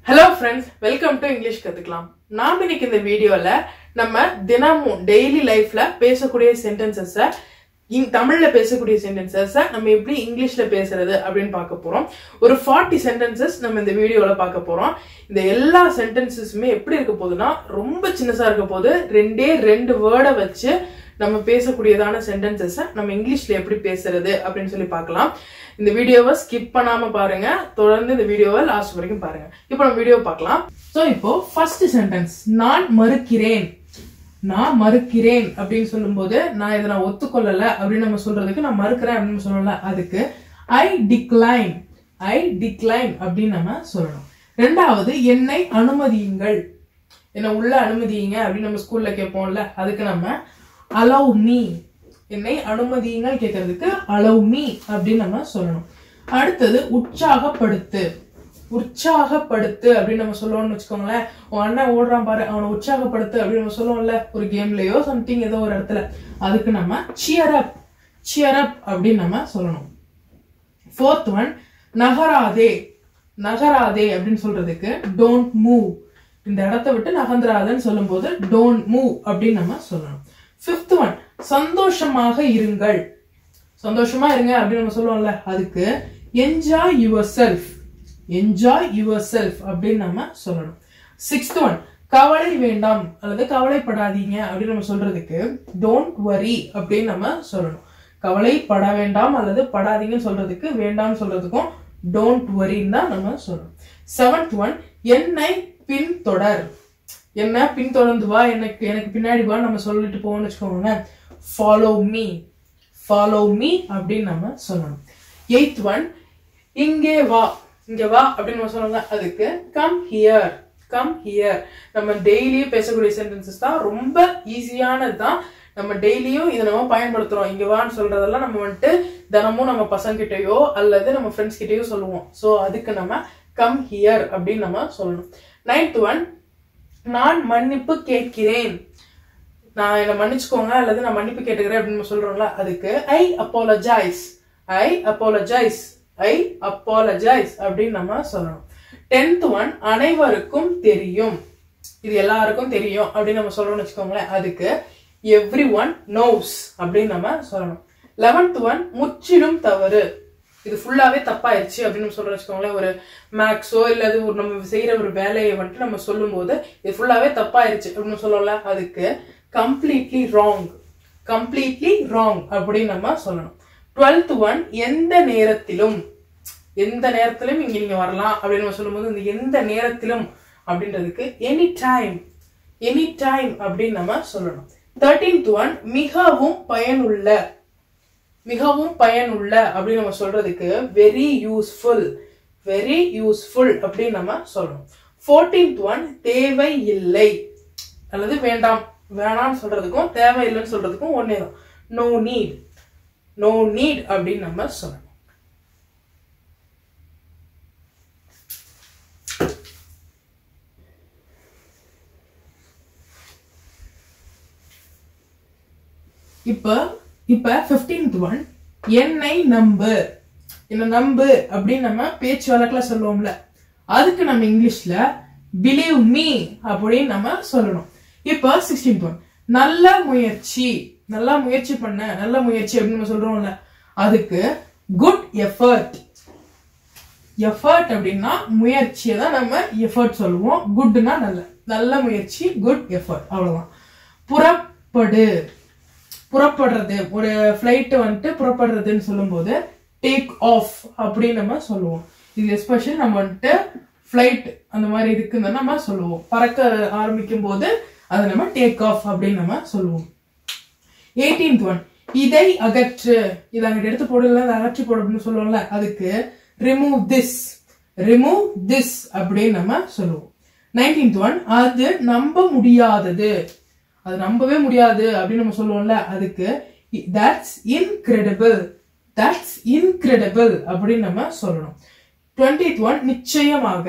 Hello friends, welcome to English கத்துக்கலாம். நாம இன்னைக்கு இந்த வீடியோல நம்ம தினமும் டெய்லி லைஃப்ல பேசக்கூடிய சென்டென்சஸ தமிழ்ல பேசக்கூடிய சென்டென்சஸ நம்ம எப்படி இங்கிலீஷ்ல பேசுறது அப்படினு பார்க்க போறோம். ஒரு 40 சென்டென்சஸ் நம்ம இந்த வீடியோல பார்க்க போறோம். இந்த எல்லா சென்டென்சஸுமே எப்படி இருக்க போகுதுன்னா ரொம்ப சின்னசா இருக்க போகுது. ரெண்டு வேர்டை வச்சு நம்ம பேசக்கூடியதான சென்டென்சஸ நம்ம இங்கிலீஷ்ல எப்படி பேசுறது அப்படினு சொல்லி பார்க்கலாம். இந்த வீடியோவை ஸ்கிப் பண்ணாம பாருங்க. தொடர்ந்து இந்த வீடியோவை லாஸ்ட் வரைக்கும் பாருங்க. இப்போ நம்ம வீடியோ பார்க்கலாம். சோ இப்போ ஃபர்ஸ்ட் சென்டென்ஸ், நான் மறுக்கிறேன். நான் மறுக்கிறேன் அப்படின்னு சொல்லும்போது நான் இதை நான் ஒத்துக்கொள்ளல அப்படின்னு நம்ம சொல்றதுக்கு நான் மறுக்கிறேன் அப்படின்னு சொல்லல. அதுக்கு ஐ டிக்ளைன் அப்படின்னு நம்ம சொல்லணும். ரெண்டாவது, என்னை அனுமதியுங்கள். என்ன உள்ள அனுமதியுங்க அப்படின்னு நம்ம ஸ்கூல்ல கேட்போம்ல, அதுக்கு நம்ம allow me. என்னை அனுமதியுங்கள் கேட்கறதுக்கு allow me அப்படின்னு நம்ம சொல்லணும். அடுத்தது, உற்சாகப்படுத்து அப்படின்னு நம்ம சொல்லுவோம்னு வச்சுக்கோங்களேன். உன் அண்ணன் ஓடுறான் பாரு, அவனை உற்சாகப்படுத்து அப்படின்னு நம்ம சொல்லுவோம்ல, ஒரு கேம்லயோ சம்திங் ஏதோ ஒரு இடத்துல. அதுக்கு நம்ம cheer up அப்படின்னு நம்ம சொல்லணும். ஃபோர்த் ஒன், நகராதே அப்படின்னு சொல்றதுக்கு don't move. இந்த இடத்தை விட்டு நகர்ந்துராதன்னு சொல்லும் போது don't move அப்படின்னு நம்ம சொல்லணும். ஃபிஃப்த் ஒன், சந்தோஷமா இருங்க அப்படின்னு நம்ம சொல்லுவோம்ல, அதுக்கு என்ஜாய் யுவர் செல்ஃப் அப்படின்னு நம்ம சொல்லணும். சிக்ஸ்த் ஒன், கவலை வேண்டாம் அல்லது கவலைப்படாதீங்க அப்படின்னு நம்ம சொல்றதுக்கு டோன்ட் வரி அப்படின்னு நம்ம சொல்லணும். கவலைப்பட வேண்டாம் அல்லது படாதீங்கன்னு சொல்றதுக்கு வேண்டாம்னு சொல்றதுக்கும் டோன்ட் வரின்னு தான் நம்ம சொல்லணும். செவன்த் ஒன், என்னை பின்தொடர்ந்து வா, எனக்கு பின்னாடி வா நம்ம சொல்லிட்டு போவோம்னு வச்சுக்கோங்க, ஃபாலோ மீ அப்படின்னு நம்ம சொல்லணும். எய்த் ஒன், இங்கே வா அப்படின்னு நம்ம சொல்லுவாங்க, அதுக்கு கம் ஹியர். நம்ம டெய்லியும் பேசக்கூடிய சென்டென்சஸ் தான், ரொம்ப ஈஸியானது தான். நம்ம டெய்லியும் இதை நம்ம பயன்படுத்துறோம். இங்க வான்னு சொல்றதெல்லாம் நம்ம வந்துட்டு தினமும் நம்ம பசங்க கிட்டயோ அல்லது நம்ம ஃப்ரெண்ட்ஸ் கிட்டயோ சொல்லுவோம். சோ அதுக்கு நம்ம கம் ஹியர் அப்படின்னு நம்ம சொல்லணும். நைன்த் ஒன், நான் மன்னிப்பு கேட்கிறேன். நான் என்ன மன்னிச்சுக்கோங்க அல்லது நான் மன்னிப்பு கேட்டுக்கிறேன் அப்படின்னு நம்ம சொல்றோம்ல, அதுக்கு ஐ அப்பாலஜைஸ் அப்படின்னு நம்ம சொல்லணும். 10th ஒன், அனைவருக்கும் தெரியும். இது எல்லாருக்கும் தெரியும் அப்படின்னு நம்ம சொல்றோம்னு வச்சுக்கோங்களேன், அதுக்கு everyone knows அப்படின்னு நம்ம சொல்லணும். 11th ஒன், முற்றிலும் தவறு. இது ஃபுல்லாவே தப்பாயிருச்சு அப்படின்னு சொல்ற வச்சுக்கோங்களேன். ஒரு மேக்ஸோ இல்லது ஒரு நம்ம செய்யற ஒரு வேலையை வந்துட்டு நம்ம சொல்லும் போது இது ஃபுல்லாவே தப்பாயிருச்சு அப்படின்னு சொல்லல, அதுக்கு கம்ப்ளீட்லி ராங் அப்படின்னு நம்ம சொல்லணும். 12th ஒன், எந்த நேரத்திலும் இங்க நீங்க வரலாம் அப்படின்னு நம்ம சொல்லும் போது இந்த எந்த நேரத்திலும் அப்படின்றதுக்கு எனி டைம் அப்படின்னு நம்ம சொல்லணும். 13th ஒன், மிகவும் பயனுள்ள அப்படின்னு நம்ம சொல்றதுக்கு வெரி யூஸ்ஃபுல் அப்படின்னு நம்ம சொல்லணும். 14th ஒன், தேவையில்லை அல்லது வேணாம்னு சொல்றதுக்கும் தேவையில்லைன்னு சொல்றதுக்கும் ஒன்னேதான், நோ நீட் அப்படின்னு நம்ம சொல்லணும். இப்ப 15th ஒன், என்னை நம்பு அப்படின்னு நம்ம பேச்சு வழக்குல சொல்லுவோம்ல, அதுக்கு நம்ம இங்கிலீஷ்ல believe me அப்படின்னு நம்ம சொல்லணும். இப்ப 16th ஒன், நல்ல முயற்சி அப்படின்னு நம்ம சொல்றோம்ல, அதுக்கு குட் எஃபர்ட் அப்படின்னா முயற்சியை தான் நம்ம எஃபர்ட் சொல்லுவோம். குட்னா நல்ல முயற்சி, குட் எஃபர்ட், அவ்வளவுதான். புறப்படுறது, ஒரு பிளைட் வந்துட்டு புறப்படுறதுன்னு சொல்லும் போது டேக் ஆஃப் அப்படின்னு நம்ம சொல்லுவோம். இது எஸ்பெஷலி நம்ம வந்துட்டு பிளைட் அந்த மாதிரி இருக்குன்னு நம்ம சொல்லுவோம். பறக்க ஆரம்பிக்கும் போது அதை நம்ம டேக் ஆஃப் அப்படின்னு நம்ம சொல்லுவோம். 18th ஒன், இதை அகற்று. இதை அங்கிட்ட எடுத்து போடல, அதை அகற்றி போடு அப்படின்னு சொல்லுவோம்ல, அதுக்கு ரிமூவ் திஸ் அப்படின்னு நம்ம சொல்லுவோம். 19th ஒன், அது நம்பவே முடியாது அப்படின்னு நம்ம சொல்லுவோம்ல, அதுக்கு that's incredible அப்படின்னு நம்ம சொல்லணும். 20th ஒன், நிச்சயமாக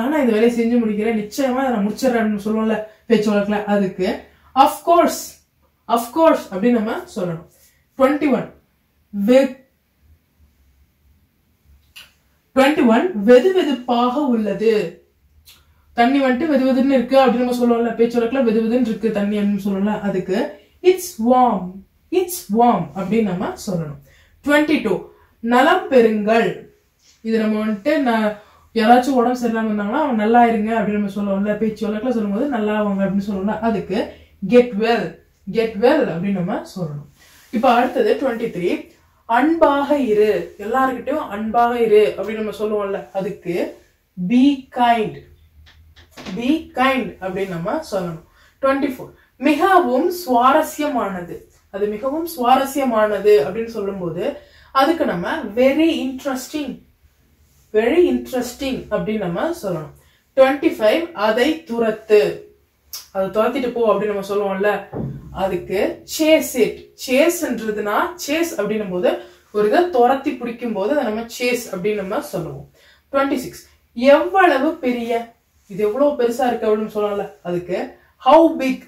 நான் இந்த வேலையை செஞ்சு முடிக்கிறேன், நிச்சயமா நான் முடிச்சிடறேன் அப்படின்னு சொல்லுவோம்ல பேச்சு வழக்குல, அதுக்கு of course அப்படின்னு நம்ம சொல்லணும். 21 21 வெது வெதுப்பாக உள்ளது. தண்ணி வந்துட்டு வெது வெதுன்னு இருக்கு அப்படின்னு நம்ம சொல்லுவோம்ல, பேச்சு வழக்குல வெது வெதுன்னு இருக்கு தண்ணி அப்படின்னு சொல்லணும்ல, அதுக்கு இட்ஸ் வார்ம், இட்ஸ் வார்ம் அப்படின்னு நம்ம சொல்லணும். 22 நலம் பெறுங்கள். இது நம்ம வந்துட்டு யாராச்சும் உடம்பு சரியில்லாம இருந்தாங்கன்னா அவன் நல்லா இருங்க அப்படின்னு நம்ம சொல்லுவோம்ல, பேச்சு வழக்குல சொல்லும் போது நல்லா வாங்க அப்படின்னு சொல்லணும்ல, அதுக்கு கெட் வெல், கெட் வெல் அப்படின்னு நம்ம சொல்லணும். இப்ப அடுத்தது 23 அன்பாக இரு. எல்லாருக்கிட்டையும் அன்பாக இரு அப்படின்னு நம்ம சொல்லுவோம்ல, அதுக்கு பி கைண்ட், பி கைண்ட் அப்படின்னு நம்ம சொல்லணும். 24 மிகவும் சுவாரஸ்யமானது. அது மிகவும் சுவாரஸ்யமானது அப்படின்னு சொல்லும் போது அதுக்கு நம்ம வெரி இன்ட்ரெஸ்டிங், வெரி இன்ட்ரெஸ்டிங் அப்படின்னு நம்ம சொல்லணும். 25 அதை துரத்து. அதை துரத்திட்டு போ அப்படின்னு நம்ம சொல்லுவோம்ல, அதுக்கு சேஸ் இட். சேஸ்ன்றதுனா சேஸ் அப்படின்னும் போது ஒரு இதை துரத்தி பிடிக்கும் போது அதை நம்ம சேஸ் அப்படின்னு நம்ம சொல்லுவோம். 26 எவ்வளவு பெரிய. இது எவ்வளவு பெருசா இருக்கு அப்படின்னு சொல்லல, அதுக்கு ஹவு பிக்,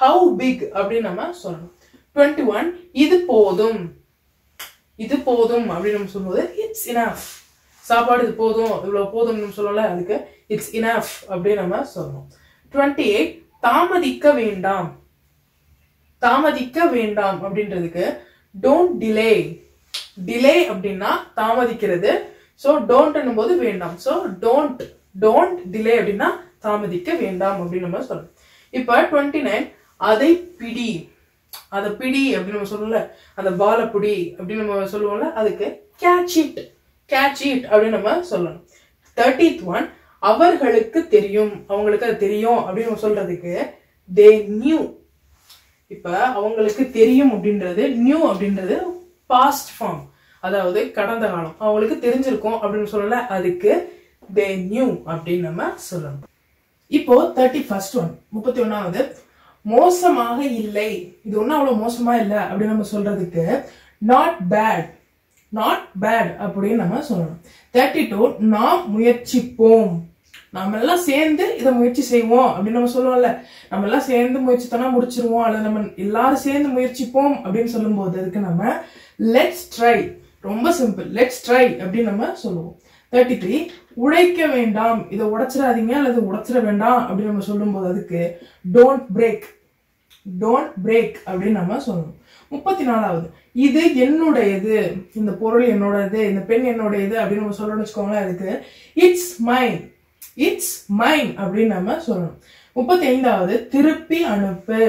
ஹவு பிக் அப்படின்னு நம்ம சொல்லணும். 21 இது போதும், இது போதும் அப்படின்னு நம்ம சொல்லும்போது இட்ஸ் இனஃப். சாப்பாடு இது போதும், இவ்வளவு போதும்னு சொல்லல, அதுக்கு இட்ஸ் இனஃப் அப்படின்னு நம்ம சொல்லணும். 28 தாமதிக்க வேண்டாம், தாமதிக்க வேண்டாம் அப்படின்றதுக்கு டோன்ட் டிலே. டிலே அப்படின்னா தாமதிக்கிறது, சோ டோன்ட் போது வேண்டாம், சோ டோன்ட், டோன்ட் டிலே அப்படின்னா தாமதிக்க வேண்டாம் அப்படின்னு நம்ம சொல்லணும். இப்ப 29 அதை பிடி, அதை பிடி அப்படின்னு நம்ம சொல்லல, அந்த பால பிடி அப்படின்னு நம்ம சொல்லுவோம்ல, அதுக்கு கேட்ச் இட், கேட்ச் இட் அப்படின்னு நம்ம சொல்லணும். 31 அவர்களுக்கு தெரியும், அவங்களுக்கு அது தெரியும் அப்படின்னு நம்ம சொல்றதுக்கு they knew. இப்ப அவங்களுக்கு தெரியும் அப்படின்றது நியூ அப்படின்றது பாஸ்ட் ஃபார்ம், அதாவது கடந்த காலம், அவங்களுக்கு தெரிஞ்சிருக்கும் அப்படின்னு சொல்லல, அதுக்கு they knew அப்படின்னு நம்ம சொல்லணும். இப்போ 31st one, 31வது மோசமாக இல்லை. இது ஒன்னும் அவ்வளவு மோசமா இல்ல அப்படின்னு நம்ம சொல்றதுக்கு நாட் பேட், நாட் பேட் அப்படின்னு நம்ம சொல்லணும். 32 நாம் முயற்சிப்போம். நாம எல்லாம் சேர்ந்து இதை முயற்சி செய்வோம் அப்படின்னு நம்ம சொல்லுவோம்ல, நம்ம எல்லாம் சேர்ந்து முயற்சி தானே முடிச்சிருவோம், அல்லது நம்ம எல்லாரும் சேர்ந்து முயற்சிப்போம் அப்படின்னு சொல்லும் போது அதுக்கு நம்ம லெட்ஸ் ட்ரை. ரொம்ப சிம்பிள், லெட்ஸ் ட்ரை அப்படின்னு நம்ம சொல்லுவோம். 33 உடைக்க வேண்டாம், இதை உடைச்சிடாதீங்க அல்லது உடைச்சிட வேண்டாம் அப்படின்னு நம்ம சொல்லும் போது அதுக்கு டோன்ட் பிரேக், டோன்ட் பிரேக் அப்படின்னு நம்ம சொல்லணும். 34வது இது என்னுடையது, இந்த பொருள் என்னோடது, இந்த பெண் என்னுடையது அப்படின்னு நம்ம சொல்லணும்னு வச்சுக்கோங்களேன், அதுக்கு இட்ஸ் மைன், இட்ஸ் மைன் அப்படின்னு நம்ம சொல்லணும். 35வது திருப்பி அனுப்பு,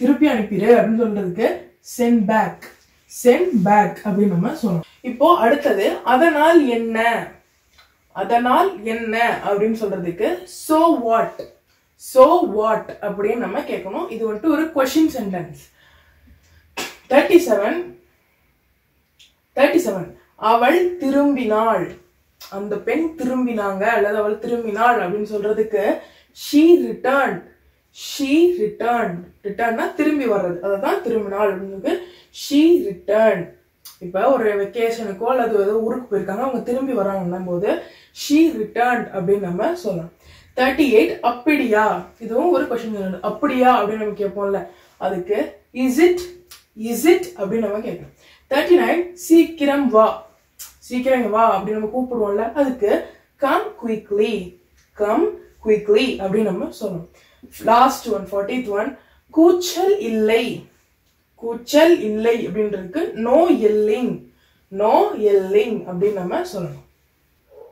திருப்பி அனுப்பிடு அப்படின்னு சொல்றதுக்கு சென்ட் பேக், சென்ட் பேக் அப்படின்னு நம்ம சொல்லணும். இப்போ அடுத்தது அதனால் என்ன, அதனால் என்ன அப்படின்னு சொல்றதுக்கு சோ வாட், சோ வாட் அப்படின்னு நம்ம கேட்கணும். இது வந்துட்டு ஒரு கொஸ்டின் சென்டென்ஸ். 37 அவள் திரும்பினாள், அந்த பெண் திரும்பினாங்க அல்லது அவள் திரும்பினாள் அப்படின்னு சொல்றதுக்கு she returned, she returned. ரிட்டர்ன்னா திரும்பி வர்றது, அதுதான் திரும்பினாள் அப்படின்னு she returned. இப்ப ஒரு வெக்கேஷனுக்கோ அல்லது ஏதோ ஊருக்கு போயிருக்காங்க, அவங்க திரும்பி வராங்கன்னும் போது she returned அப்படின்னு நம்ம சொல்லணும். 38 அப்படியா, இதுவும் ஒரு கொஸ்டின், அப்படியா அப்படின்னு நம்ம கேட்போம்ல, அதுக்கு is it, is it அப்படின்னு நம்ம கேட்கணும். 39 சீக்கிரம் வா, சீக்கிரம் வா அப்படின்னு நம்ம கூப்பிடுவோம்ல, அதுக்கு come quickly, come quickly அப்படின்னு நம்ம சொல்லணும். லாஸ்ட் ஒன் 40th one கூச்சல் இல்லை, கூச்சல் இல்லை அப்படின்றதுக்கு நோ yelling, நோ yelling அப்படின்னு நம்ம சொல்லணும்.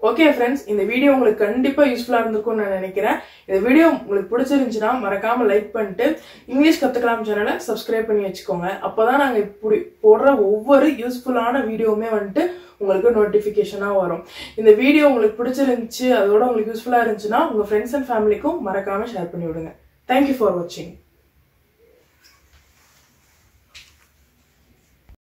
ஓகே ஃப்ரெண்ட்ஸ், இந்த வீடியோ உங்களுக்கு கண்டிப்பா யூஸ்ஃபுல்லா இருந்திருக்கும்னு நான் நினைக்கிறேன். இந்த வீடியோ உங்களுக்கு பிடிச்சிருந்துச்சுன்னா மறக்காம லைக் பண்ணிட்டு இங்கிலீஷ் கத்துக்கலாம் சேனலை சப்ஸ்கிரைப் பண்ணி வச்சுக்கோங்க. அப்பதான் நாங்க இப்படி போடுற ஒவ்வொரு யூஸ்ஃபுல்லான வீடியோவுமே வந்துட்டு உங்களுக்கு நோட்டிபிகேஷனா வரும். இந்த வீடியோ உங்களுக்கு பிடிச்சிருந்துச்சு, அதோட உங்களுக்கு யூஸ்ஃபுல்லா இருந்துச்சுன்னா உங்க ஃப்ரெண்ட்ஸ் அண்ட் ஃபேமிலிக்கும் மறக்காம ஷேர் பண்ணி விடுங்க. தேங்க்யூ ஃபார் வாட்சிங்.